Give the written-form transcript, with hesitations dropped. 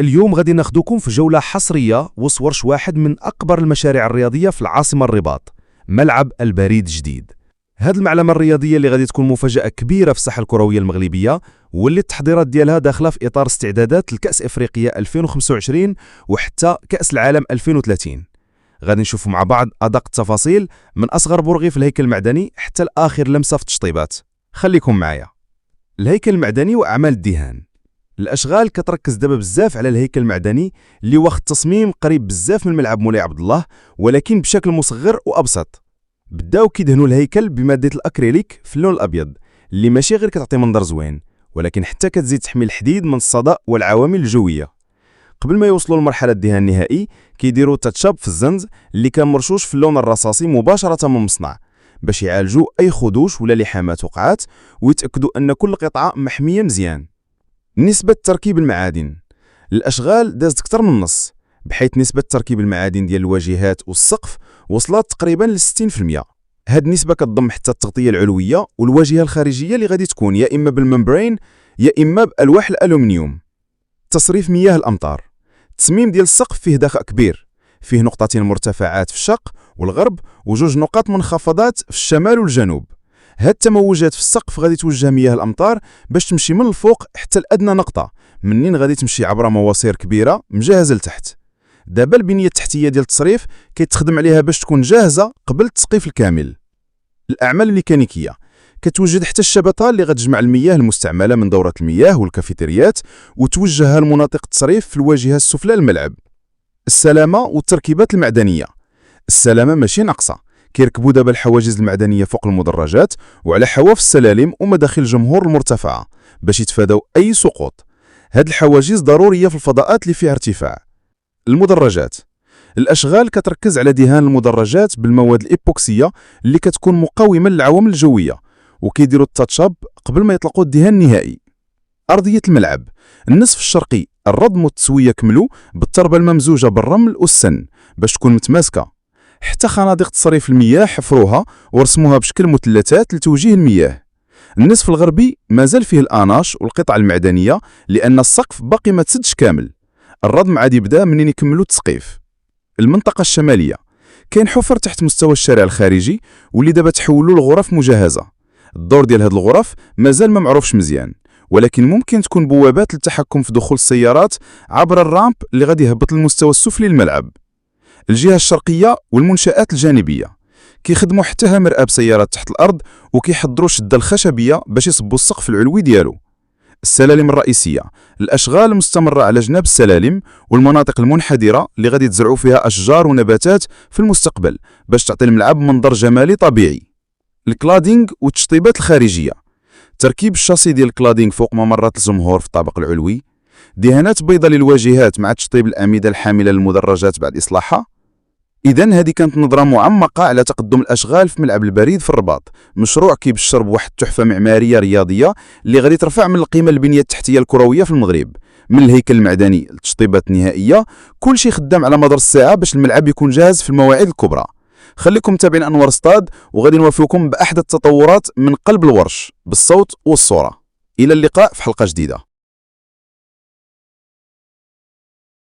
اليوم غادي ناخدوكم في جولة حصرية وسط ورش واحد من أكبر المشاريع الرياضية في العاصمة الرباط، ملعب البريد الجديد. هاد المعلمة الرياضية اللي غادي تكون مفاجأة كبيرة في الساحة الكروية المغربية، واللي التحضيرات ديالها داخلة في إطار استعدادات لكأس إفريقيا 2025 وحتى كأس العالم 2030. غادي نشوفوا مع بعض أدق التفاصيل من أصغر برغي في الهيكل المعدني حتى لآخر لمسة في التشطيبات. خليكم معايا. الهيكل المعدني وأعمال الدهان. الاشغال كتركز دابا بزاف على الهيكل المعدني اللي واخد تصميم قريب بزاف من ملعب مولاي عبد الله، ولكن بشكل مصغر وابسط. بداو كيدهنوا الهيكل بماده الاكريليك في اللون الابيض، اللي ماشي غير كتعطي منظر زوين، ولكن حتى كتزيد تحمي الحديد من الصدى والعوامل الجويه. قبل ما يوصلوا لمرحله الدهان النهائي كيديروا تاتشاب في الزنز اللي كان مرشوش في اللون الرصاصي مباشره من المصنع، باش يعالجوا اي خدوش ولا لحامات وقعات ويتاكدوا ان كل قطعه محميه مزيان. نسبة تركيب المعادن. الأشغال دازت أكثر من نص، بحيث نسبة تركيب المعادن ديال الواجهات والسقف وصلت تقريبا ل 60%. هاد النسبة كتضم حتى التغطية العلوية والواجهة الخارجية اللي غادي تكون يا إما بالممبرين يا إما بألواح الألومنيوم. تصريف مياه الأمطار. التصميم ديال السقف فيه دخاء كبير، فيه نقطتين مرتفعات في الشرق والغرب وجوج نقاط منخفضات في الشمال والجنوب. هاد التموجات في السقف غادي توجه مياه الامطار باش تمشي من الفوق حتى لادنى نقطه، منين غادي تمشي عبر مواسير كبيره مجهزه لتحت. دابا البنيه التحتيه ديال التصريف كيتخدم عليها باش تكون جاهزه قبل التسقيف الكامل. الاعمال الميكانيكيه كتوجد حتى الشبكه اللي غتجمع المياه المستعمله من دوره المياه والكافيتريات وتوجهها لمناطق التصريف في الواجهه السفلى للملعب. السلامه والتركيبات المعدنيه. السلامه ماشي ناقصه، كيركبوا دابا الحواجز المعدنيه فوق المدرجات وعلى حواف السلالم ومداخل الجمهور المرتفعه باش يتفادوا اي سقوط. هاد الحواجز ضروريه في الفضاءات اللي فيها ارتفاع. المدرجات. الاشغال كتركز على دهان المدرجات بالمواد الايبوكسيه اللي كتكون مقاومه للعوامل الجويه، وكيديروا التاتشاب قبل ما يطلقوا الدهان النهائي. ارضيه الملعب. النصف الشرقي الردم والتسويه كملوا بالتربه الممزوجه بالرمل والسن باش تكون متماسكه. حتى خنادق تصريف المياه حفروها ورسموها بشكل مثلثات لتوجيه المياه. النصف الغربي مازال فيه الاناش والقطع المعدنيه لان السقف باقي ما تسدش كامل. الردم عاد يبدا منين يكملوا التسقيف. المنطقه الشماليه كاين حفر تحت مستوى الشارع الخارجي واللي دابا تحولوا لغرف مجهزه. الدور ديال هاد الغرف مازال ما معروفش مزيان، ولكن ممكن تكون بوابات للتحكم في دخول السيارات عبر الرامب اللي غادي يهبط للمستوى السفلي للملعب. الجهة الشرقية والمنشآت الجانبية كيخدموا حتى مرآة بسيارات تحت الأرض وكيحضروا الشدة الخشبية باش يصبوا السقف العلوي ديالو. السلالم الرئيسية. الأشغال مستمرة على جناب السلالم والمناطق المنحدرة اللي غادي تزرعوا فيها أشجار ونباتات في المستقبل باش تعطي الملعب منظر جمالي طبيعي. الكلادينغ والتشطيبات الخارجية. تركيب الشاسي ديال الكلادينغ فوق ممرات الجمهور في الطابق العلوي. دهانات بيضة للواجهات مع تشطيب الأعمدة الحاملة للمدرجات بعد إصلاحها. إذن هذه كانت نظرة معمقة على تقدم الأشغال في ملعب البريد في الرباط، مشروع كيبشر بواحد التحفة معمارية رياضية اللي غادي ترفع من القيمة البنية التحتية الكروية في المغرب، من الهيكل المعدني للتشطيبات النهائية. كل شيء خدام على مدار الساعة باش الملعب يكون جاهز في المواعيد الكبرى. خليكم متابعين أنوار استاد وغادي نوافيكم بأحدث التطورات من قلب الورش بالصوت والصورة. إلى اللقاء في حلقة جديدة.